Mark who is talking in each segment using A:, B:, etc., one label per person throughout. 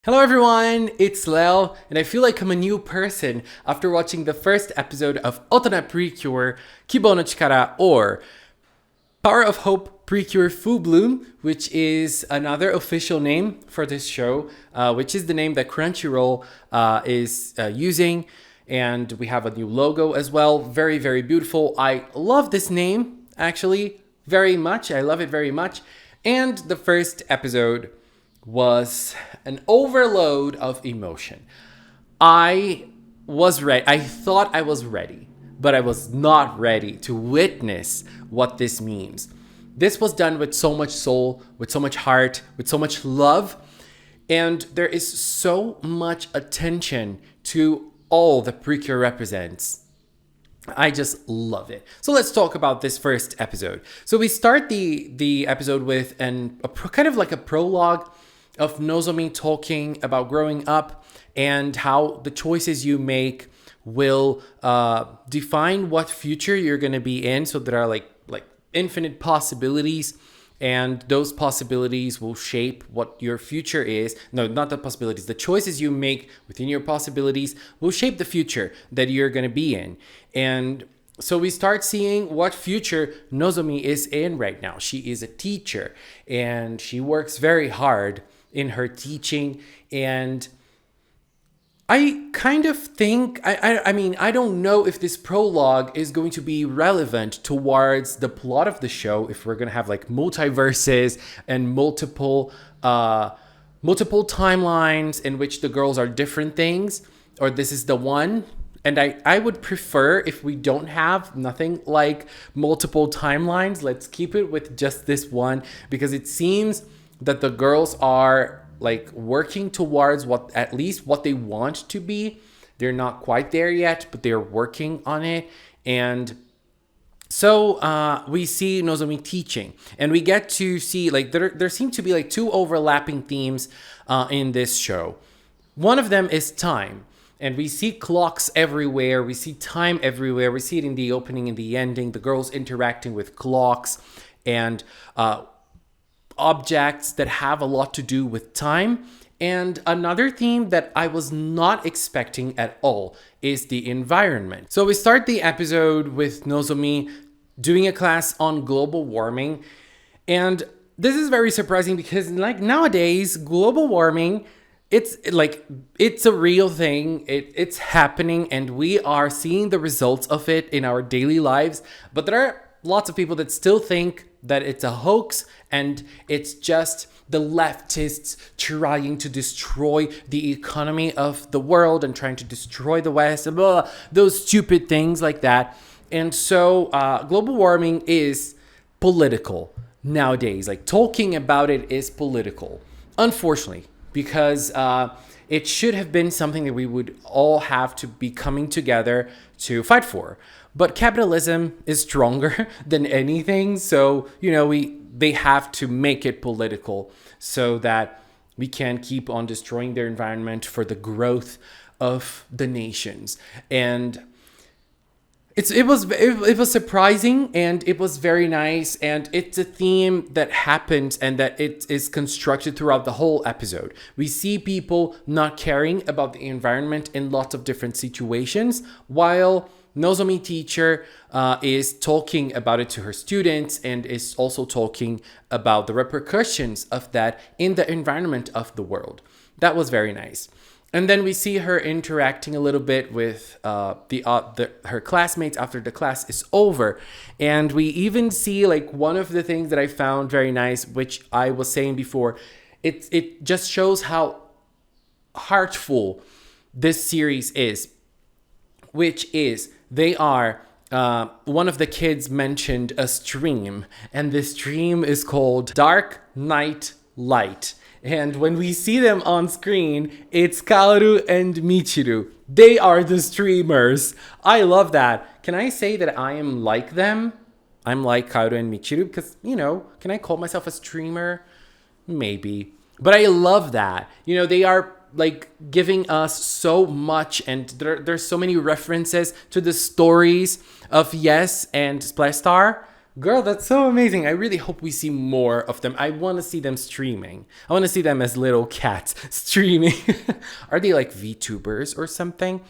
A: Hello everyone, it's Lel, and I feel like I'm a new person after watching the first episode of OTONA PreCure Kibo no Chikara, or Power of Hope PreCure Full Bloom, which is another official name for this show, which is the name that Crunchyroll is using. And we have a new logo as well. Very, very beautiful. I love this name, actually, very much. I love it very much. And the first episode was an overload of emotion. I was ready. I thought I was ready, but I was not ready to witness what this means. This was done with so much soul, with so much heart, with so much love, and there is so much attention to all the PreCure represents. I just love it. So let's talk about this first episode. So we start the episode with kind of like a prologue of Nozomi talking about growing up and how the choices you make will define what future you're going to be in. So there are like infinite possibilities, and those possibilities will shape what your future is. No, not the possibilities. The choices you make within your possibilities will shape the future that you're going to be in. And so we start seeing what future Nozomi is in right now. She is a teacher, and she works very hard in her teaching. And I kind of think, I mean, I don't know if this prologue is going to be relevant towards the plot of the show, if we're going to have like multiverses and multiple timelines in which the girls are different things, or this is the one. And I would prefer if we don't have nothing like multiple timelines. Let's keep it with just this one, because it seems that the girls are like working towards at least what they want to be. They're not quite there yet, but they're working on it. And so we see Nozomi teaching, and we get to see like there seem to be like two overlapping themes in this show. One of them is time. And we see clocks everywhere. We see time everywhere. We see it in the opening and the ending. The girls interacting with clocks and objects that have a lot to do with time. And another theme that I was not expecting at all is the environment. So we start the episode with Nozomi doing a class on global warming. And this is very surprising because like nowadays, global warming, it's a real thing. It's happening, and we are seeing the results of it in our daily lives. But there are lots of people that still think that it's a hoax and it's just the leftists trying to destroy the economy of the world and trying to destroy the West and blah, those stupid things like that. And so global warming is political nowadays. Like talking about it is political, unfortunately, because it should have been something that we would all have to be coming together to fight for. But capitalism is stronger than anything. So, they have to make it political so that we can keep on destroying their environment for the growth of the nations. And it was surprising, and it was very nice, and it's a theme that happens and that it is constructed throughout the whole episode. We see people not caring about the environment in lots of different situations, while Nozomi teacher is talking about it to her students and is also talking about the repercussions of that in the environment of the world. That was very nice. And then we see her interacting a little bit with her classmates after the class is over. And we even see like one of the things that I found very nice, which I was saying before, it just shows how heartful this series is, which is they are, one of the kids mentioned a stream, and this stream is called Dark Night Light. And when we see them on screen, it's Kaoru and Michiru. They are the streamers. I love that. Can I say that I am like them? I'm like Kaoru and Michiru because, can I call myself a streamer? Maybe. But I love that. They are like giving us so much, and there's so many references to the stories of Yes and Splash Star Girl, that's so amazing. I really hope we see more of them. I want to see them streaming. I want to see them as little cats streaming. Are they like VTubers or something?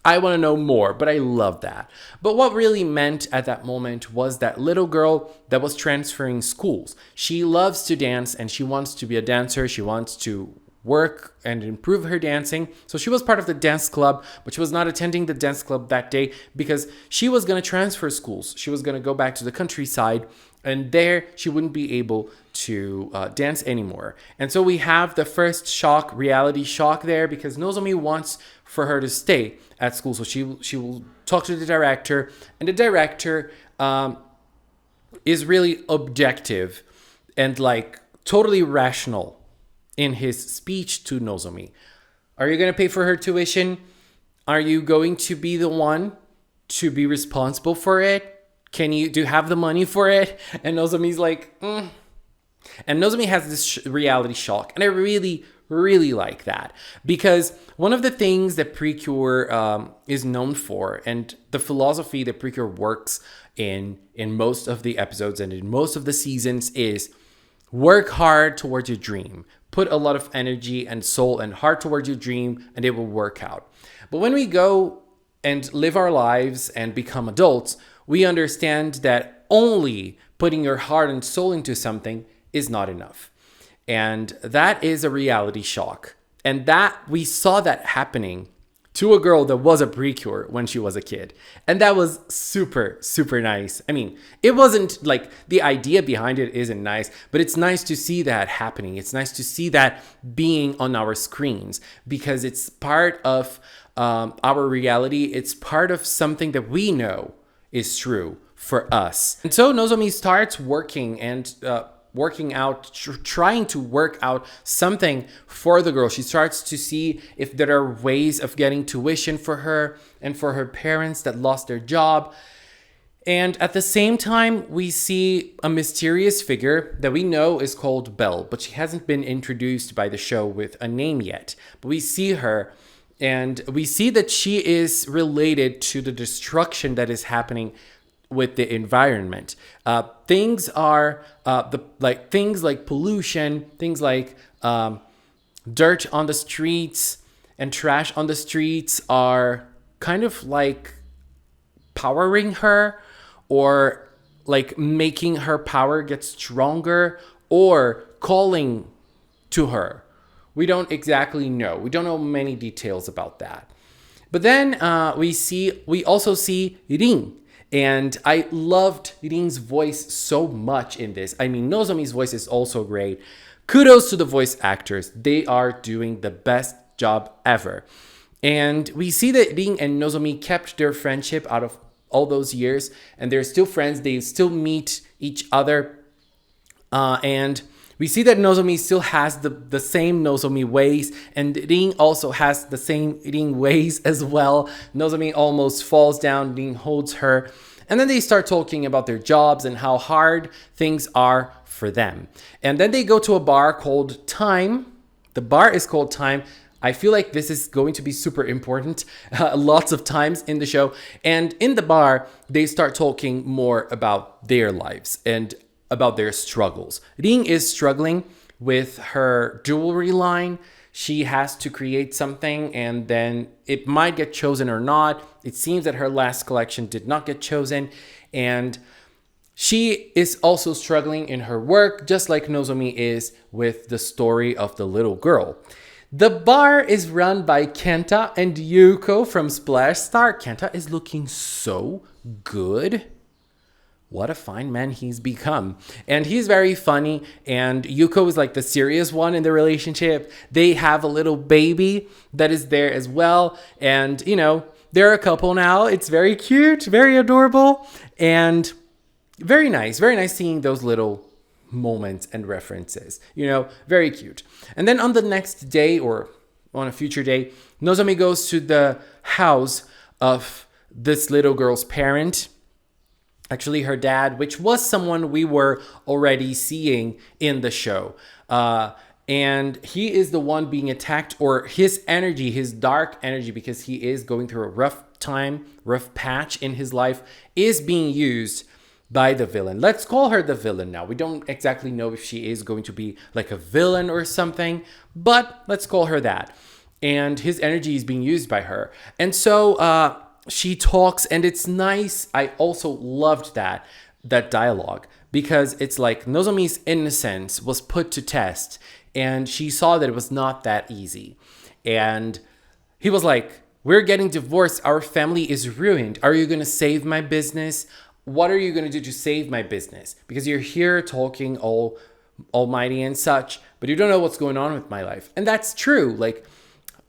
A: I want to know more, but I love that. But what really meant at that moment was that little girl that was transferring schools. She loves to dance and she wants to be a dancer. She wants to work and improve her dancing. So she was part of the dance club, but she was not attending the dance club that day because she was going to transfer schools. She was going to go back to the countryside, and there she wouldn't be able to dance anymore. And so we have the first shock, reality shock there, because Nozomi wants for her to stay at school. So she will talk to the director, and the director is really objective and like totally rational in his speech to Nozomi. Are you going to pay for her tuition? Are you going to be the one to be responsible for it? Do you have the money for it? And Nozomi's like, And Nozomi has this reality shock. And I really, really like that. Because one of the things that PreCure is known for, and the philosophy that PreCure works in most of the episodes and in most of the seasons, is work hard towards your dream. Put a lot of energy and soul and heart towards your dream, and it will work out. But when we go and live our lives and become adults, we understand that only putting your heart and soul into something is not enough. And that is a reality shock. And that we saw that happening to a girl that was a PreCure when she was a kid. And that was super, super nice. I mean, it wasn't like the idea behind it isn't nice, but it's nice to see that happening. It's nice to see that being on our screens because it's part of our reality. It's part of something that we know is true for us. And so Nozomi starts working and working out, trying to work out something for the girl. She starts to see if there are ways of getting tuition for her and for her parents that lost their job. And at the same time, we see a mysterious figure that we know is called Belle, but she hasn't been introduced by the show with a name yet. But we see her, and we see that she is related to the destruction that is happening with the environment. Things are things like pollution, things like dirt on the streets and trash on the streets are kind of like powering her, or like making her power get stronger, or calling to her. We don't exactly know. We don't know many details about that. But then we also see Rin. And I loved Rin's voice so much in this. I mean, Nozomi's voice is also great. Kudos to the voice actors. They are doing the best job ever. And we see that Rin and Nozomi kept their friendship out of all those years. And they're still friends. They still meet each other. And we see that Nozomi still has the same Nozomi ways, and Rin also has the same Rin ways as well. Nozomi almost falls down, Rin holds her, and then they start talking about their jobs and how hard things are for them. And then they go to a bar called Time. The bar is called Time. I feel like this is going to be super important lots of times in the show. And in the bar, they start talking more about their lives and about their struggles. Rin is struggling with her jewelry line. She has to create something and then it might get chosen or not. It seems that her last collection did not get chosen. And she is also struggling in her work, just like Nozomi is with the story of the little girl. The bar is run by Kenta and Yuko from Splash Star. Kenta is looking so good. What a fine man he's become. And he's very funny. And Yuko is like the serious one in the relationship. They have a little baby that is there as well. And, you know, they're a couple now. It's very cute, very adorable, and very nice. Very nice seeing those little moments and references. You know, very cute. And then on the next day, or on a future day, Nozomi goes to the house of this little girl's parent. Actually, her dad, which was someone we were already seeing in the show. And he is the one being attacked, or his energy, his dark energy, because he is going through a rough time, rough patch in his life, is being used by the villain. Let's call her the villain now. We don't exactly know if she is going to be like a villain or something, but let's call her that. And his energy is being used by her. And so she talks, and it's nice. I also loved that dialogue, because it's like Nozomi's innocence was put to test, and she saw that it was not that easy. And he was like, we're getting divorced. Our family is ruined. Are you going to save my business? What are you going to do to save my business? Because you're here talking all almighty and such, but you don't know what's going on with my life. And that's true. Like,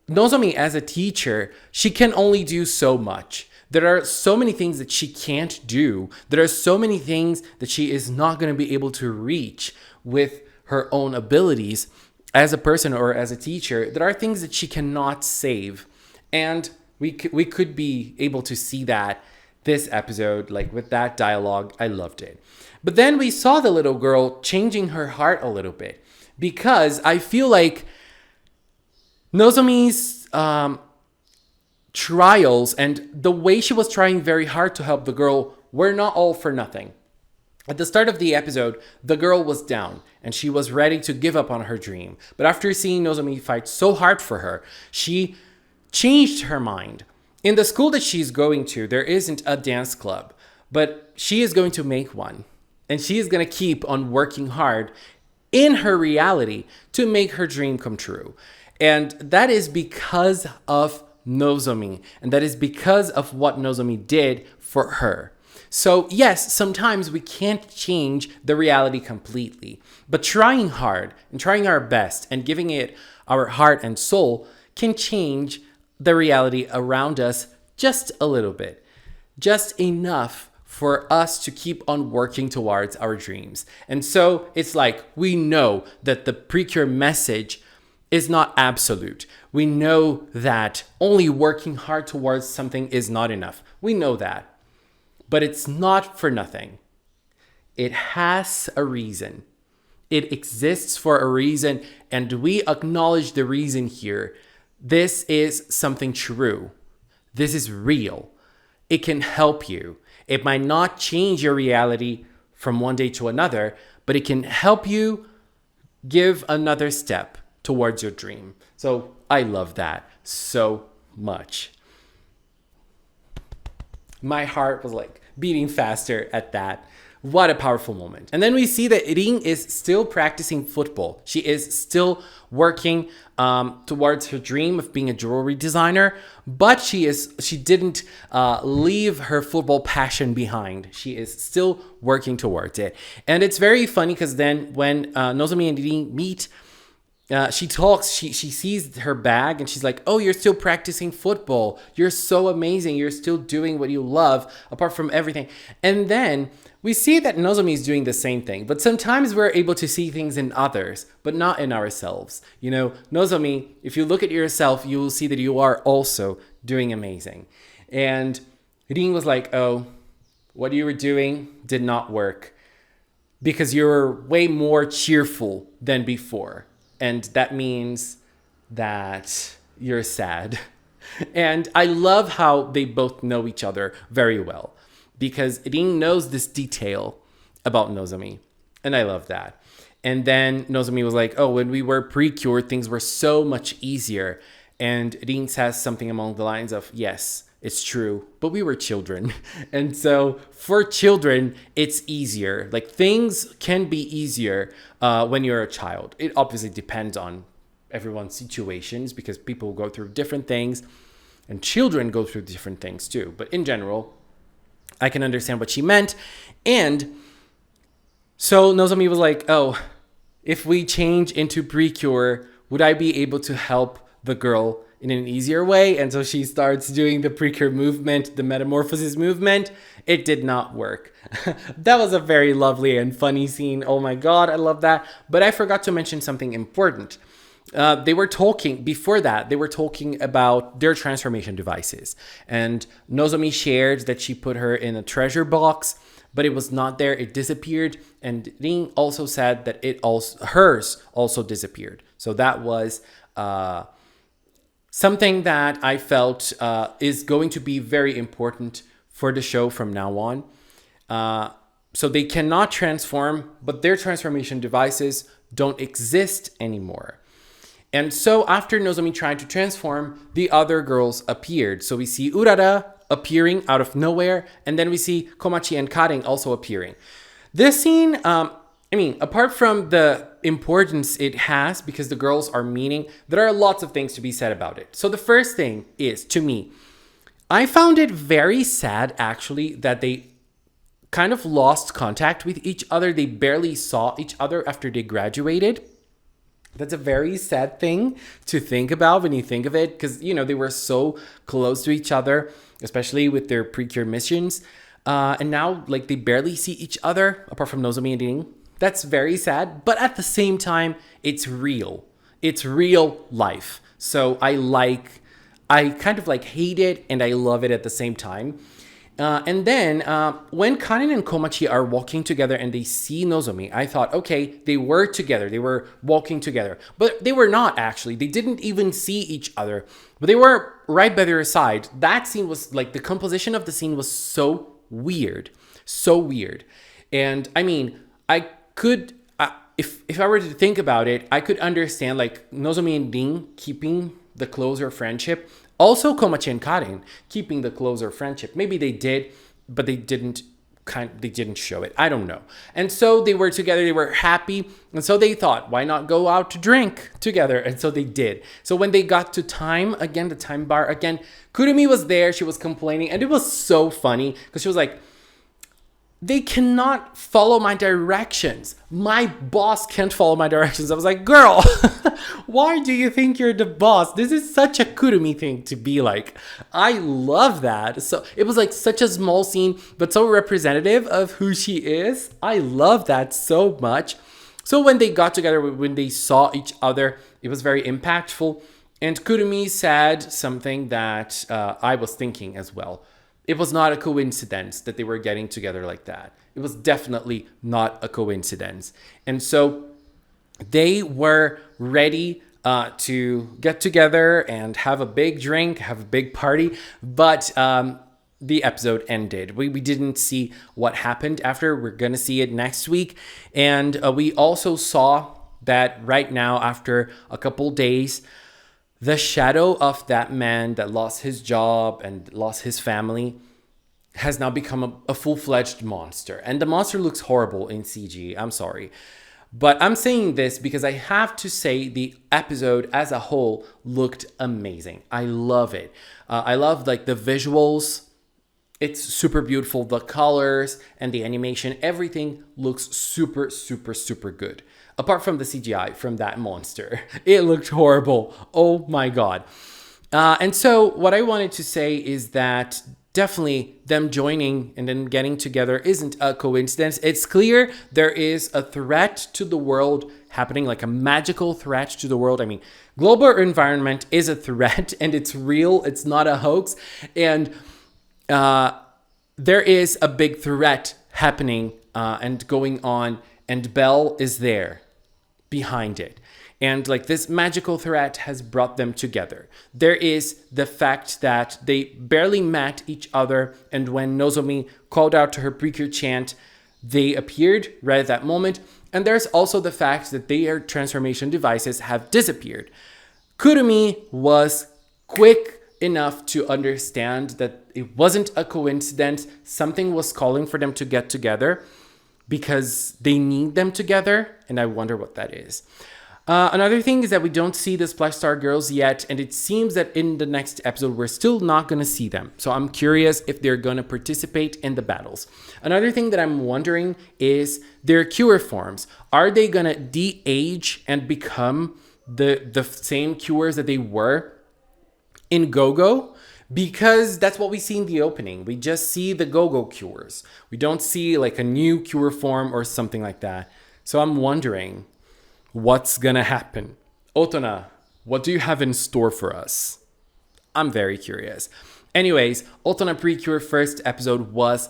A: Nozomi as a teacher, she can only do so much. There are so many things that she can't do. There are so many things that she is not going to be able to reach with her own abilities as a person or as a teacher. There are things that she cannot save. And we could be able to see that this episode, like with that dialogue. I loved it. But then we saw the little girl changing her heart a little bit, because I feel like Nozomi's trials and the way she was trying very hard to help the girl were not all for nothing. At the start of the episode, the girl was down and she was ready to give up on her dream. But after seeing Nozomi fight so hard for her, she changed her mind. In the school that she's going to, there isn't a dance club, but she is going to make one. And she is going to keep on working hard in her reality to make her dream come true. And that is because of Nozomi. And that is because of what Nozomi did for her. So yes, sometimes we can't change the reality completely, but trying hard and trying our best and giving it our heart and soul can change the reality around us just a little bit, just enough for us to keep on working towards our dreams. And so it's like, we know that the PreCure message is not absolute. We know that only working hard towards something is not enough. We know that. But it's not for nothing. It has a reason. It exists for a reason, and we acknowledge the reason here. This is something true. This is real. It can help you. It might not change your reality from one day to another, but it can help you give another step towards your dream. So I love that so much. My heart was like beating faster at that. What a powerful moment. And then we see that Rin is still practicing football. She is still working towards her dream of being a jewelry designer, but she didn't leave her football passion behind. She is still working towards it. And it's very funny because then when Nozomi and Rin meet, she talks, she sees her bag and she's like, oh, you're still practicing football. You're so amazing. You're still doing what you love apart from everything. And then we see that Nozomi is doing the same thing, but sometimes we're able to see things in others, but not in ourselves. You know, Nozomi, if you look at yourself, you will see that you are also doing amazing. And Rin was like, oh, what you were doing did not work because you're way more cheerful than before. And that means that you're sad. And I love how they both know each other very well, because Rin knows this detail about Nozomi. And I love that. And then Nozomi was like, oh, when we were PreCure, things were so much easier. And Rin says something along the lines of, yes, it's true, but we were children. And so for children, it's easier. Like, things can be easier when you're a child. It obviously depends on everyone's situations, because people go through different things and children go through different things too. But in general, I can understand what she meant. And so Nozomi was like, oh, if we change into PreCure, would I be able to help the girl in an easier way? And so she starts doing the PreCure movement, the metamorphosis movement. It did not work. That was a very lovely and funny scene. Oh my God, I love that. But I forgot to mention something important. They were talking about their transformation devices. And Nozomi shared that she put her in a treasure box, but it was not there. It disappeared. And Rin also said that hers also disappeared. So that was something that I felt is going to be very important for the show from now on. So they cannot transform, but their transformation devices don't exist anymore. And so after Nozomi tried to transform, the other girls appeared. So we see Urara appearing out of nowhere, and then we see Komachi and Karen also appearing. This scene, apart from the importance it has because the girls are meaning, there are lots of things to be said about it. So the first thing is, to me, I found it very sad actually that they kind of lost contact with each other. They barely saw each other after they graduated. That's a very sad thing to think about when you think of it, because, they were so close to each other, especially with their PreCure missions. And now, they barely see each other, apart from Nozomi and Ding. That's very sad. But at the same time, it's real. It's real life. So I kind of hate it and I love it at the same time. And then when Karen and Komachi are walking together and they see Nozomi, I thought, okay, they were together. They were walking together. But they were not actually. They didn't even see each other. But they were right by their side. That scene was the composition of the scene was so weird. So weird. And I could, if I were to think about it, I could understand Nozomi and Ding keeping the closer friendship. Also, Komachi and Karen keeping the closer friendship. Maybe they did, but they didn't show it. I don't know. And so they were together. They were happy. And so they thought, why not go out to drink together? And so they did. So when they got to time again, the time bar again, Kurumi was there. She was complaining. And it was so funny because she was like, they cannot follow my directions. My boss can't follow my directions. I was like, girl, why do you think you're the boss? This is such a Kurumi thing to be like. I love that. So it was such a small scene, but so representative of who she is. I love that so much. So when they got together, when they saw each other, it was very impactful. And Kurumi said something that I was thinking as well. It was not a coincidence that they were getting together like that. It was definitely not a coincidence. And so they were ready to get together and have a big drink, have a big party. But the episode ended. We didn't see what happened after. We're going to see it next week. And we also saw that right now, after a couple days, the shadow of that man that lost his job and lost his family has now become a full-fledged monster. And the monster looks horrible in CG. I'm sorry. But I'm saying this because I have to say the episode as a whole looked amazing. I love it. I love the visuals. It's super beautiful. The colors and the animation, everything looks super, super, super good. Apart from the CGI from that monster. It looked horrible. Oh my God. And so what I wanted to say is that definitely them joining and then getting together isn't a coincidence. It's clear there is a threat to the world happening, a magical threat to the world. Global environment is a threat and it's real. It's not a hoax. And there is a big threat happening and going on. And Belle is there behind it. And this magical threat has brought them together. There is the fact that they barely met each other. And when Nozomi called out to her PreCure chant, they appeared right at that moment. And there's also the fact that their transformation devices have disappeared. Kurumi was quick enough to understand that it wasn't a coincidence. Something was calling for them to get together, because they need them together, and I wonder what that is. Another thing is that we don't see the Splash Star girls yet, and it seems that in the next episode, we're still not going to see them. So I'm curious if they're going to participate in the battles. Another thing that I'm wondering is their cure forms. Are they going to de-age and become the same cures that they were in Go-Go? Because that's what we see in the opening. We just see the Go-Go cures. We don't see a new cure form or something like that. So I'm wondering what's gonna happen. OTONA, what do you have in store for us? I'm very curious. Anyways, OTONA PreCure first episode was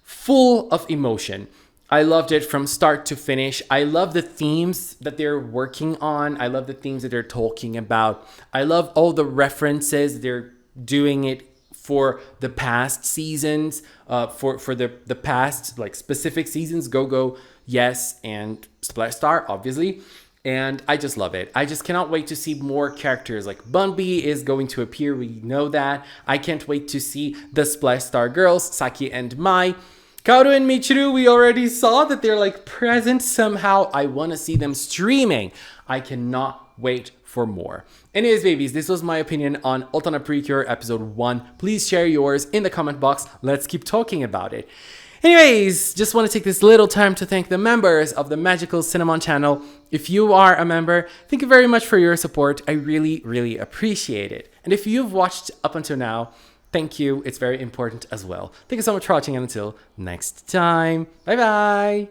A: full of emotion. I loved it from start to finish. I love the themes that they're working on. I love the themes that they're talking about. I love all the references. They're doing it for the past seasons, for the past like specific seasons, Go-Go, yes, and Splash Star, obviously. And I just love it. I just cannot wait to see more characters. Like Bunby is going to appear, we know that. I can't wait to see the Splash Star girls, Saki and Mai. Kaoru and Michiru, we already saw that they're like present somehow. I want to see them streaming. I cannot wait for more. Anyways, babies, this was my opinion on OTONA PreCure episode 1. Please share yours in the comment box. Let's keep talking about it. Anyways, just want to take this little time to thank the members of the Magical Cinnamon channel. If you are a member, thank you very much for your support. I really, really appreciate it. And if you've watched up until now, thank you. It's very important as well. Thank you so much for watching, and until next time, bye bye.